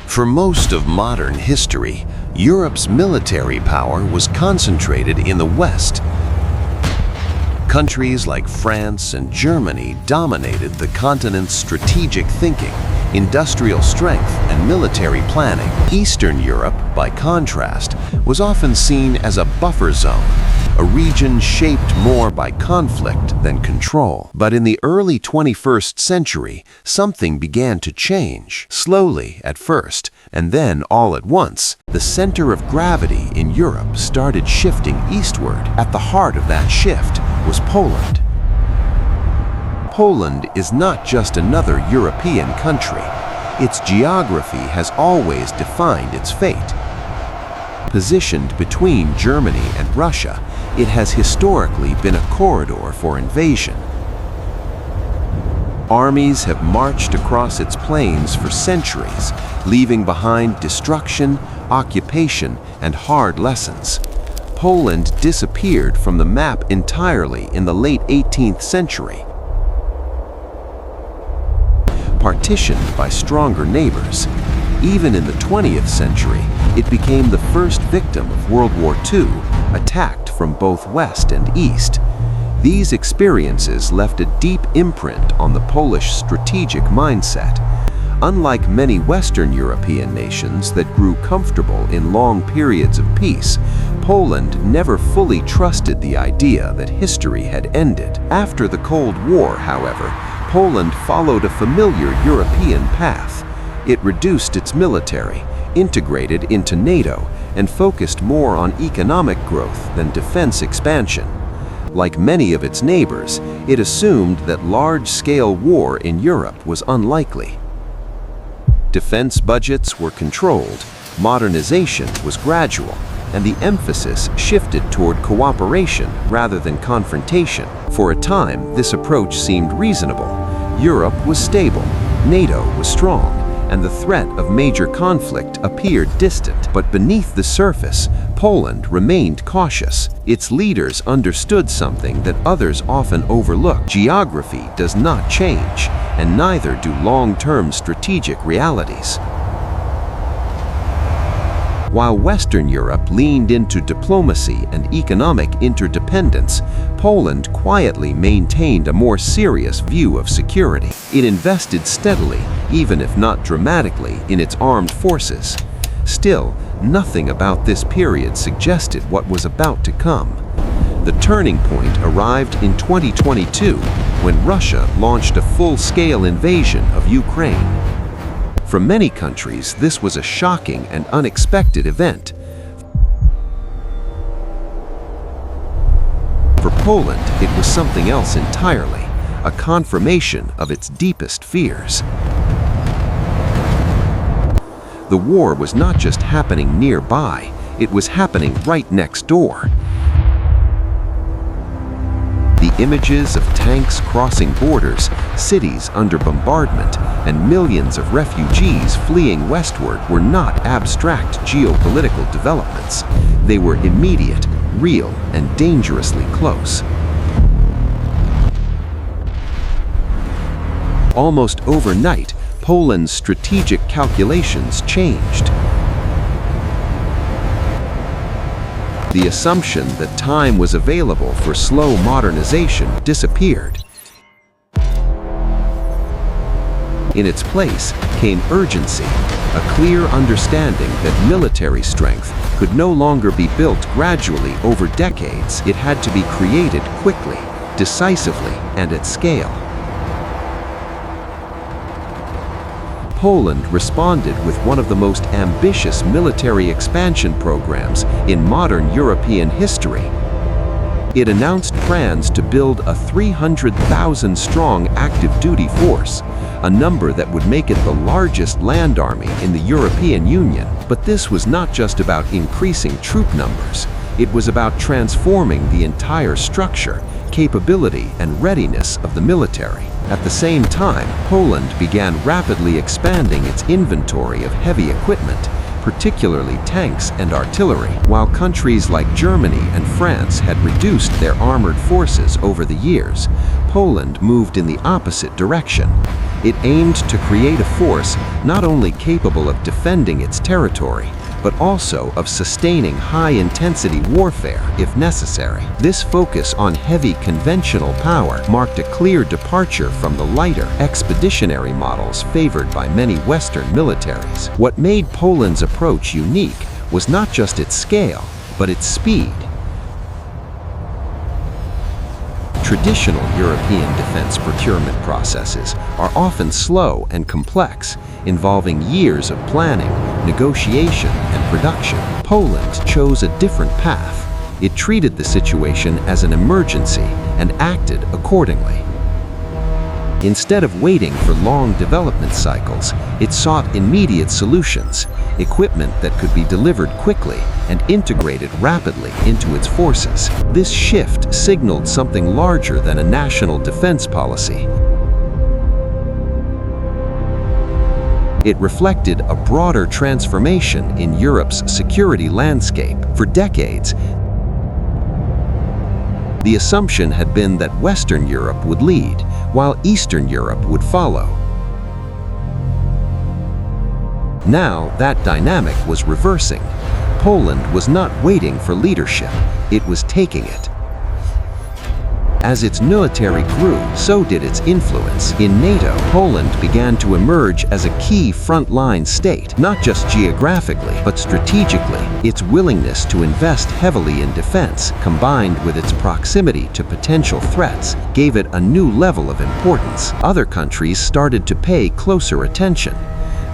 For most of modern history, Europe's military power was concentrated in the West. Countries like France and Germany dominated the continent's strategic thinking, industrial strength, and military planning. Eastern Europe, by contrast, was often seen as a buffer zone, a region shaped more by conflict than control. But in the early 21st century, something began to change. Slowly at first, and then all at once, the center of gravity in Europe started shifting eastward. At the heart of that shift was Poland. Poland is not just another European country. Its geography has always defined its fate. Positioned between Germany and Russia, it has historically been a corridor for invasion. Armies have marched across its plains for centuries, leaving behind destruction, occupation, and hard lessons. Poland disappeared from the map entirely in the late 18th century. Partitioned by stronger neighbors, even in the 20th century, it became the first victim of World War II, attacked from both west and east. These experiences left a deep imprint on the Polish strategic mindset. Unlike many Western European nations that grew comfortable in long periods of peace, Poland never fully trusted the idea that history had ended. After the Cold War, however, Poland followed a familiar European path. It reduced its military, integrated into NATO, and focused more on economic growth than defense expansion. Like many of its neighbors, it assumed that large-scale war in Europe was unlikely. Defense budgets were controlled, modernization was gradual, and the emphasis shifted toward cooperation rather than confrontation. For a time, this approach seemed reasonable. Europe was stable, NATO was strong, and the threat of major conflict appeared distant. But beneath the surface, Poland remained cautious. Its leaders understood something that others often overlook. Geography does not change, and neither do long-term strategic realities. While Western Europe leaned into diplomacy and economic interdependence, Poland quietly maintained a more serious view of security. It invested steadily, even if not dramatically, in its armed forces. Still, nothing about this period suggested what was about to come. The turning point arrived in 2022, when Russia launched a full-scale invasion of Ukraine. For many countries, this was a shocking and unexpected event. For Poland, it was something else entirely, a confirmation of its deepest fears. The war was not just happening nearby, it was happening right next door. The images of tanks crossing borders, cities under bombardment, and millions of refugees fleeing westward were not abstract geopolitical developments. They were immediate, real, and dangerously close. Almost overnight, Poland's strategic calculations changed. The assumption that time was available for slow modernization disappeared. In its place came urgency, a clear understanding that military strength could no longer be built gradually over decades. It had to be created quickly, decisively, and at scale. Poland responded with one of the most ambitious military expansion programs in modern European history. It announced plans to build a 300,000-strong active-duty force, a number that would make it the largest land army in the European Union. But this was not just about increasing troop numbers. It was about transforming the entire structure, capability, and readiness of the military. At the same time, Poland began rapidly expanding its inventory of heavy equipment, particularly tanks and artillery. While countries like Germany and France had reduced their armored forces over the years, Poland moved in the opposite direction. It aimed to create a force not only capable of defending its territory, but also of sustaining high-intensity warfare if necessary. This focus on heavy conventional power marked a clear departure from the lighter, expeditionary models favored by many Western militaries. What made Poland's approach unique was not just its scale, but its speed. Traditional European defense procurement processes are often slow and complex, involving years of planning, negotiation, and production. Poland chose a different path. It treated the situation as an emergency and acted accordingly. Instead of waiting for long development cycles, it sought immediate solutions, equipment that could be delivered quickly and integrated rapidly into its forces. This shift signaled something larger than a national defense policy. It reflected a broader transformation in Europe's security landscape. For decades, the assumption had been that Western Europe would lead, while Eastern Europe would follow. Now, that dynamic was reversing. Poland was not waiting for leadership, it was taking it. As its military grew, so did its influence. In NATO, Poland began to emerge as a key frontline state, not just geographically, but strategically. Its willingness to invest heavily in defense, combined with its proximity to potential threats, gave it a new level of importance. Other countries started to pay closer attention.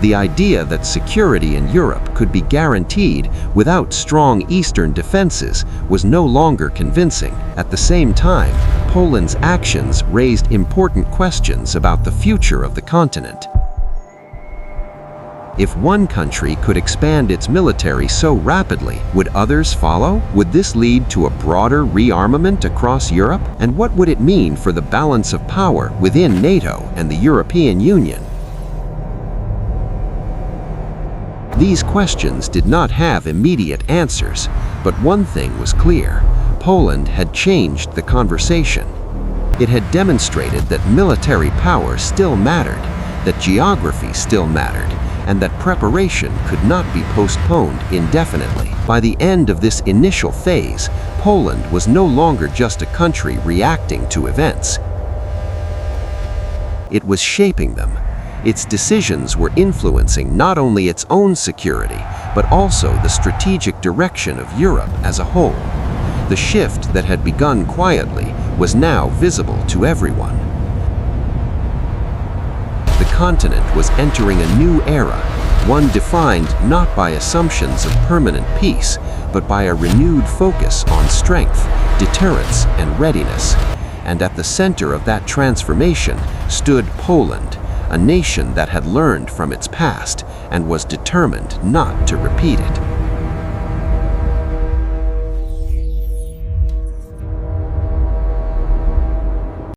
The idea that security in Europe could be guaranteed without strong Eastern defenses was no longer convincing. At the same time, Poland's actions raised important questions about the future of the continent. If one country could expand its military so rapidly, would others follow? Would this lead to a broader rearmament across Europe? And what would it mean for the balance of power within NATO and the European Union? These questions did not have immediate answers, but one thing was clear: Poland had changed the conversation. It had demonstrated that military power still mattered, that geography still mattered, and that preparation could not be postponed indefinitely. By the end of this initial phase, Poland was no longer just a country reacting to events. It was shaping them. Its decisions were influencing not only its own security, but also the strategic direction of Europe as a whole. The shift that had begun quietly was now visible to everyone. The continent was entering a new era, one defined not by assumptions of permanent peace, but by a renewed focus on strength, deterrence, and readiness. And at the center of that transformation stood Poland, a nation that had learned from its past and was determined not to repeat it.